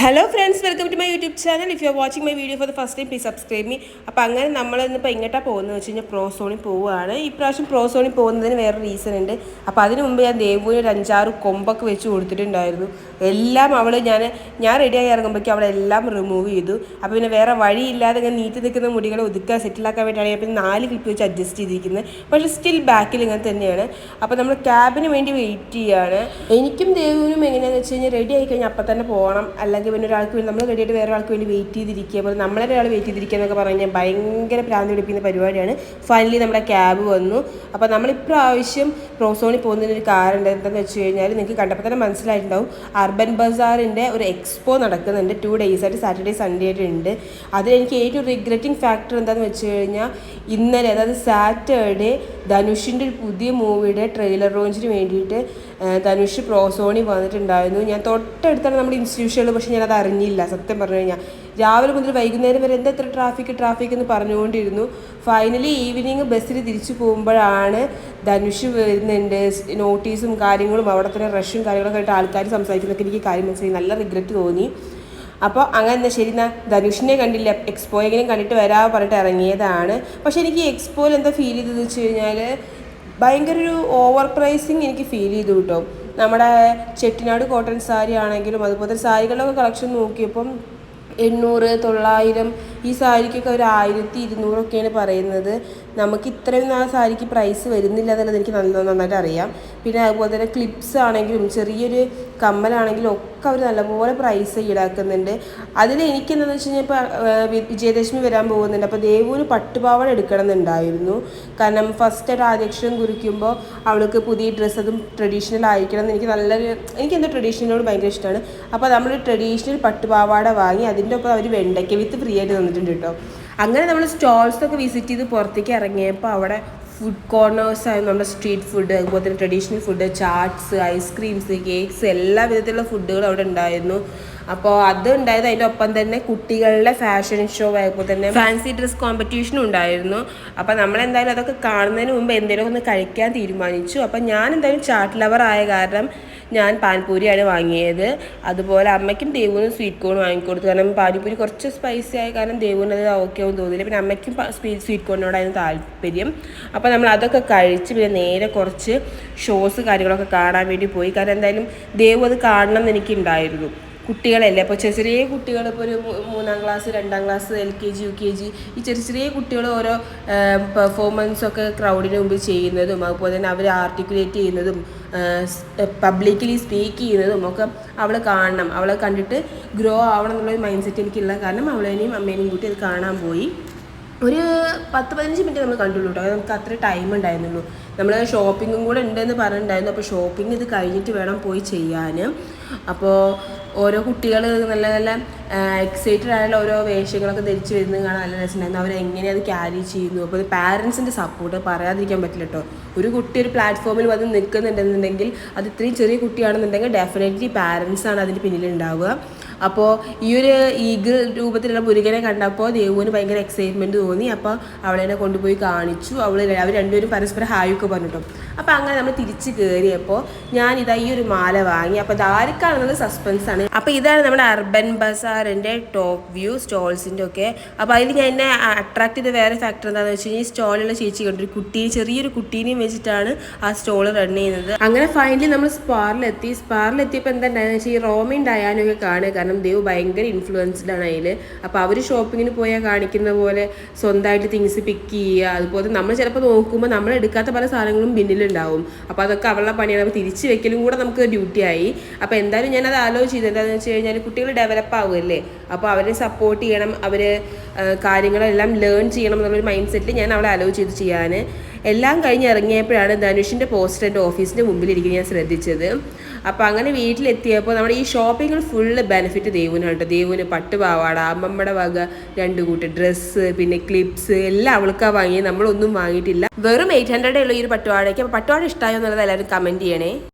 Hello friends, welcome to my YouTube channel. If you are watching my video for the first time please subscribe me. അപ്പോൾ അങ്ങനെ നമ്മളിന്നിപ്പോൾ എങ്ങോട്ടാണ് പോകുന്നത് വെച്ച് കഴിഞ്ഞാൽ പ്രോസോണിൽ പോവുകയാണ്. ഇപ്രാവശ്യം പ്രോസോണിൽ പോകുന്നതിന് വേറെ റീസൺ ഉണ്ട്. അപ്പോൾ അതിന് മുമ്പ് ഞാൻ ദേവുവിന് ഒരു 5-6 കൊമ്പൊക്കെ വെച്ച് കൊടുത്തിട്ടുണ്ടായിരുന്നു. എല്ലാം ഞാൻ റെഡിയായി ഇറങ്ങുമ്പോഴേക്കും അവളെല്ലാം റിമൂവ് ചെയ്തു. അപ്പോൾ പിന്നെ വേറെ വഴിയില്ലാതെ ഇങ്ങനെ നീട്ടി നിൽക്കുന്ന മുടികളെ ഒതുക്കാൻ സെറ്റിലാക്കാൻ വേണ്ടിയാണ് ഞാൻ പിന്നെ 4 ക്ലിപ്പ് വെച്ച് അഡ്ജസ്റ്റ് ചെയ്തിരിക്കുന്നത്. പക്ഷേ സ്റ്റിൽ ബാക്കിൽ ഇങ്ങനെ തന്നെയാണ്. അപ്പോൾ നമ്മൾ ക്യാബിന് വേണ്ടി വെയിറ്റ് ചെയ്യുകയാണ്. എനിക്കും ദേവുവിനും എങ്ങനെയാണെന്ന് വെച്ച് കഴിഞ്ഞാൽ റെഡി ആയി കഴിഞ്ഞാൽ അപ്പം തന്നെ പോകണം. അല്ലെങ്കിൽ പിന്നെ ഒരാൾക്ക് വേണ്ടി നമ്മൾ റെഡിയായിട്ട് വേറെ ആൾക്ക് വേണ്ടി വെയിറ്റ് ചെയ്തിരിക്കുക. അപ്പോൾ നമ്മളെ ഒരാൾ വെയിറ്റ് ചെയ്തിരിക്കുക എന്നൊക്കെ പറഞ്ഞു കഴിഞ്ഞാൽ ഭയങ്കര പ്രാന്തി പിടിപ്പിക്കുന്ന പരിപാടിയാണ്. ഫൈനലി നമ്മുടെ ക്യാബ് വന്നു. അപ്പോൾ നമ്മളിപ്രാവശ്യം പ്രോസോണിൽ പോകുന്നതിനൊരു കാരണം എന്താണെന്ന് വെച്ച് കഴിഞ്ഞാൽ നിങ്ങൾക്ക് കണ്ടപ്പോൾ തന്നെ മനസ്സിലായിട്ടുണ്ടാവും. അർബൻ ബസാറിൻ്റെ ഒരു എക്സ്പോ നടക്കുന്നുണ്ട്. 2 days ആയിട്ട്, സാറ്റർഡേ സൺഡേ ആയിട്ട് ഉണ്ട്. അതിലെനിക്ക് ഏറ്റവും റിഗ്രറ്റിംഗ് ഫാക്ടർ എന്താണെന്ന് വെച്ച് കഴിഞ്ഞാൽ ഇന്നലെ, അതായത് സാറ്റർഡേ, ധനുഷിൻ്റെ ഒരു പുതിയ മൂവിയുടെ ട്രെയിലർ ലോഞ്ചിന് വേണ്ടിയിട്ട് ധനുഷ് പ്രോസോണി വന്നിട്ടുണ്ടായിരുന്നു. ഞാൻ തൊട്ടടുത്താണ് നമ്മുടെ ഇൻസ്റ്റിറ്റ്യൂഷനുകൾ, പക്ഷേ ഞാനത് അറിഞ്ഞില്ല സത്യം പറഞ്ഞു കഴിഞ്ഞാൽ. രാവിലെ മുതൽ വൈകുന്നേരം വരെ എന്താ എത്ര ട്രാഫിക് എന്ന് പറഞ്ഞുകൊണ്ടിരുന്നു. ഫൈനലി ഈവനിങ് ബസ്സിൽ തിരിച്ചു പോകുമ്പോഴാണ് ധനുഷ് വരുന്നുണ്ട്. നോട്ടീസും കാര്യങ്ങളും അവിടെ തന്നെ റഷും കാര്യങ്ങളൊക്കെ ആയിട്ട് ആൾക്കാർ സംസാരിക്കുന്നതൊക്കെ എനിക്ക് കാര്യം മനസ്സിലായി. നല്ല റിഗ്രറ്റ് തോന്നി. അപ്പോൾ അങ്ങനെ ശരി, എന്നാൽ ധനുഷിനെ കണ്ടില്ല, എക്സ്പോ എങ്കിലും കണ്ടിട്ട് വരാൻ പറഞ്ഞിട്ട് ഇറങ്ങിയതാണ്. പക്ഷേ എനിക്ക് ഈ എക്സ്പോയിൽ എന്താ ഫീൽ ചെയ്തതെന്ന് വെച്ച് കഴിഞ്ഞാൽ ഭയങ്കര ഒരു ഓവർ പ്രൈസിങ് എനിക്ക് ഫീൽ ചെയ്തു കേട്ടോ. നമ്മുടെ ചെട്ടിനാട് കോട്ടൺ സാരി ആണെങ്കിലും അതുപോലെ സാരികളുടെ കളക്ഷൻ നോക്കിയപ്പം 800, 900 ഈ സാരിക്കൊക്കെ ഒരു 1200 പറയുന്നത്. നമുക്ക് ഇത്രയും നാൾ സാരിക്ക് പ്രൈസ് വരുന്നില്ല എന്നുള്ളത് എനിക്ക് നന്നായിട്ട് അറിയാം. പിന്നെ അതുപോലെ തന്നെ ക്ലിപ്സ് ആണെങ്കിലും ചെറിയൊരു കമ്മലാണെങ്കിലും ഒക്കെ അവർ നല്ലപോലെ പ്രൈസ് ഈടാക്കുന്നുണ്ട്. അതിൽ എനിക്കെന്താണെന്ന് വെച്ച് കഴിഞ്ഞാൽ ഇപ്പോൾ വിജയദശമി വരാൻ പോകുന്നുണ്ട്. അപ്പോൾ ദേവുവിന് പട്ടുപാവാട എടുക്കണം എന്നുണ്ടായിരുന്നു. കാരണം ഫസ്റ്റ് ആദ്യക്ഷരം കുറിക്കുമ്പോൾ അവൾക്ക് പുതിയ ഡ്രസ്സ്, അതും ട്രഡീഷണൽ ആയിരിക്കണം എന്ന് എനിക്കെന്തോ ട്രഡീഷണലിനോട് ഭയങ്കര ഇഷ്ടമാണ്. അപ്പോൾ നമ്മൾ ട്രഡീഷണൽ പട്ടുപാവാട വാങ്ങി അതിൻ്റെ ഒപ്പം അവർ വെണ്ടയ്ക്ക വിത്ത് ഫ്രീ ആയിട്ട് തന്നിട്ടുണ്ട് കേട്ടോ. അങ്ങനെ നമ്മൾ സ്റ്റോൾസൊക്കെ വിസിറ്റ് ചെയ്ത് പുറത്തേക്ക് ഇറങ്ങിയപ്പോൾ അവിടെ ഫുഡ് കോർണേഴ്സ് ആയിരുന്നു. നമ്മുടെ സ്ട്രീറ്റ് ഫുഡ്, അതുപോലെ തന്നെ ട്രഡീഷണൽ ഫുഡ്, ചാട്ട്സ്, ഐസ്ക്രീംസ്, കേക്ക്സ്, എല്ലാ വിധത്തിലുള്ള ഫുഡുകളും അവിടെ ഉണ്ടായിരുന്നു. അപ്പോൾ അത് ഉണ്ടായത്. അതിൻ്റെ ഒപ്പം തന്നെ കുട്ടികളുടെ ഫാഷൻ ഷോ, അതുപോലെ തന്നെ ഫാൻസി ഡ്രസ് കോമ്പറ്റീഷനും ഉണ്ടായിരുന്നു. അപ്പോൾ നമ്മളെന്തായാലും അതൊക്കെ കാണുന്നതിന് മുമ്പ് എന്തെങ്കിലും ഒന്ന് കഴിക്കാൻ തീരുമാനിച്ചു. അപ്പോൾ ഞാൻ എന്തായാലും ചാട്ട് ലവർ ആയ കാരണം ഞാൻ പാനിപ്പൂരിയാണ് വാങ്ങിയത്. അതുപോലെ അമ്മയ്ക്കും ദേവുവിനും സ്വീറ്റ് കോൺ വാങ്ങിക്കൊടുത്തു. കാരണം പാനിപ്പൂരി കുറച്ച് സ്പൈസി ആയ കാരണം ദേവുവിന് അത് ഓക്കെ ആവും തോന്നിയില്ല. പിന്നെ അമ്മയ്ക്കും സ്വീറ്റ് കോണിനോടായിരുന്നു താല്പര്യം. അപ്പോൾ നമ്മൾ അതൊക്കെ കഴിച്ച് പിന്നെ നേരെ കുറച്ച് ഷോസ് കാര്യങ്ങളൊക്കെ കാണാൻ വേണ്ടി പോയി. കാരണം എന്തായാലും ദേവു അത് കാണണം എന്ന് എനിക്കുണ്ടായിരുന്നു. കുട്ടികളല്ലേ, അപ്പോൾ ചെറിയ കുട്ടികൾ, ഇപ്പോൾ ഒരു 3ാം ക്ലാസ്, 2ാം ക്ലാസ്, LKG UKG, ഈ ചെറിയ കുട്ടികൾ ഓരോ പെർഫോമൻസൊക്കെ ക്രൗഡിന് മുമ്പിൽ ചെയ്യുന്നതും അതുപോലെ തന്നെ അവർ ആർട്ടിക്കുലേറ്റ് ചെയ്യുന്നതും പബ്ലിക്കലി സ്പീക്ക് ചെയ്യുന്നതും ഒക്കെ അവൾ കാണണം. അവളെ കണ്ടിട്ട് ഗ്രോ ആവണം എന്നുള്ളൊരു മൈൻഡ് സെറ്റ് എനിക്കുള്ള കാരണം അവളേനെയും അമ്മേനെയും കൂട്ടി അത് കാണാൻ പോയി. ഒരു 10-15 മിനിറ്റ് നമ്മൾ കണ്ടുള്ളൂ കേട്ടോ. നമുക്ക് അത്ര ടൈം ഉണ്ടായിരുന്നുള്ളൂ. നമ്മൾ ഷോപ്പിങ്ങും കൂടെ ഉണ്ടെന്ന് പറഞ്ഞിട്ടുണ്ടായിരുന്നു. അപ്പോൾ ഷോപ്പിംഗ് ഇത് കഴിഞ്ഞിട്ട് വേണം പോയി ചെയ്യാൻ. അപ്പോൾ ഓരോ കുട്ടികൾ നല്ല നല്ല എക്സൈറ്റഡ് ആയുള്ള ഓരോ വേഷങ്ങളൊക്കെ ധരിച്ച് വരുന്നത് കാണാൻ നല്ല രസമുണ്ടായിരുന്നു. അവരെങ്ങനെ അത് ക്യാരി ചെയ്യുന്നു. അപ്പോൾ അത് പാരൻസിൻ്റെ സപ്പോർട്ട് പറയാതിരിക്കാൻ പറ്റില്ല കേട്ടോ. ഒരു കുട്ടി ഒരു പ്ലാറ്റ്ഫോമിൽ വന്ന് നിൽക്കുന്നുണ്ടെന്നുണ്ടെങ്കിൽ അത് ഇത്രയും ചെറിയ കുട്ടിയാണെന്നുണ്ടെങ്കിൽ ഡെഫിനറ്റ്ലി പാരൻസാണ് അതിൻ്റെ പിന്നിലുണ്ടാവുക. അപ്പോൾ ഈ ഒരു ഈഗിൾ രൂപത്തിലുള്ള മുരുകനെ കണ്ടപ്പോൾ ദേവുവിന് ഭയങ്കര എക്സൈറ്റ്മെൻറ്റ് തോന്നി. അപ്പോൾ അവളെന്നെ കൊണ്ടുപോയി കാണിച്ചു. അവർ രണ്ടുപേരും പരസ്പരം ഹായൊക്കെ പറഞ്ഞിട്ടോ. അപ്പോൾ അങ്ങനെ നമ്മൾ തിരിച്ച് കയറിയപ്പോൾ ഞാൻ ഈ ഒരു മാല വാങ്ങി. അപ്പോൾ ഇതാർക്കാണെന്നത് സസ്പെൻസാണ്. അപ്പോൾ ഇതാണ് നമ്മുടെ അർബൻ ബസാറിൻ്റെ ടോപ്പ് വ്യൂ സ്റ്റോൾസിൻ്റെ ഒക്കെ. അപ്പോൾ അതിൽ ഞാൻ എന്നെ അട്രാക്ട് ചെയ്ത വേറെ ഫാക്ടർ എന്താണെന്ന് വെച്ച് കഴിഞ്ഞാൽ ഈ സ്റ്റോളിലുള്ള ചേച്ചി കണ്ടൊരു ചെറിയൊരു കുട്ടീനെയും വെച്ചിട്ടാണ് ആ സ്റ്റോൾ റൺ ചെയ്യുന്നത്. അങ്ങനെ ഫൈനലി നമ്മൾ സ്പാറിലെത്തിയപ്പോൾ എന്താണെന്ന് വെച്ചാൽ ഈ റോമയും ഡയാനൊക്കെ കാണുക. കാരണം ദേവ് ഭയങ്കര ഇൻഫ്ലുവൻസ്ഡ് ആണ് അതിൽ. അപ്പോൾ അവർ ഷോപ്പിങ്ങിന് പോയാൽ കാണിക്കുന്ന പോലെ സ്വന്തമായിട്ട് തിങ്സ് പിക്ക് ചെയ്യുക. അതുപോലെ നമ്മൾ ചിലപ്പോൾ നോക്കുമ്പോൾ നമ്മൾ എടുക്കാത്ത പല സാധനങ്ങളും ബിന്നിലുണ്ടാവും. അപ്പോൾ അതൊക്കെ അവളുടെ പണിയാണ്. അപ്പോൾ തിരിച്ച് വെക്കലും കൂടെ നമുക്ക് ഡ്യൂട്ടിയായി. അപ്പോൾ എന്തായാലും ഞാനത് ആലോചിച്ചത് എന്താണെന്ന് വെച്ച് കഴിഞ്ഞാൽ കുട്ടികൾ ഡെവലപ്പ് ആവുമല്ലേ, അപ്പോൾ അവരെ സപ്പോർട്ട് ചെയ്യണം, അവർ കാര്യങ്ങളെല്ലാം ലേൺ ചെയ്യണം എന്നുള്ളൊരു മൈൻഡ് സെറ്റിൽ ഞാൻ അവളെ ആലോചിച്ചത് ചെയ്യാൻ. എല്ലാം കഴിഞ്ഞ് ഇറങ്ങിയപ്പോഴാണ് ധനുഷിൻ്റെ പോസ്റ്റർ എൻ്റെ ഓഫീസിൻ്റെ മുമ്പിലിരിക്കുന്നത് ഞാൻ ശ്രദ്ധിച്ചത്. അപ്പോൾ അങ്ങനെ വീട്ടിലെത്തിയപ്പോൾ നമ്മുടെ ഈ ഷോപ്പിങ്ങിൽ ഫുള്ള് ബെനിഫിറ്റ് ദേവുവിനാണ് കേട്ടോ. ദേവുവിന് പട്ടുപാവാട, അമ്മമ്മയുടെ വക 2 കൂട്ട് ഡ്രസ്സ്, പിന്നെ ക്ലിപ്സ് എല്ലാം അവൾക്കാണ് വാങ്ങിയത്. നമ്മളൊന്നും വാങ്ങിയിട്ടില്ല. വെറും 800 ഉള്ള ഈ ഒരു പട്ടുപാവാടയ്ക്ക്. അപ്പോൾ പട്ടുപാവാട ഇഷ്ടമായോ എന്നുള്ളത് എല്ലാവരും കമൻറ്റ് ചെയ്യണേ.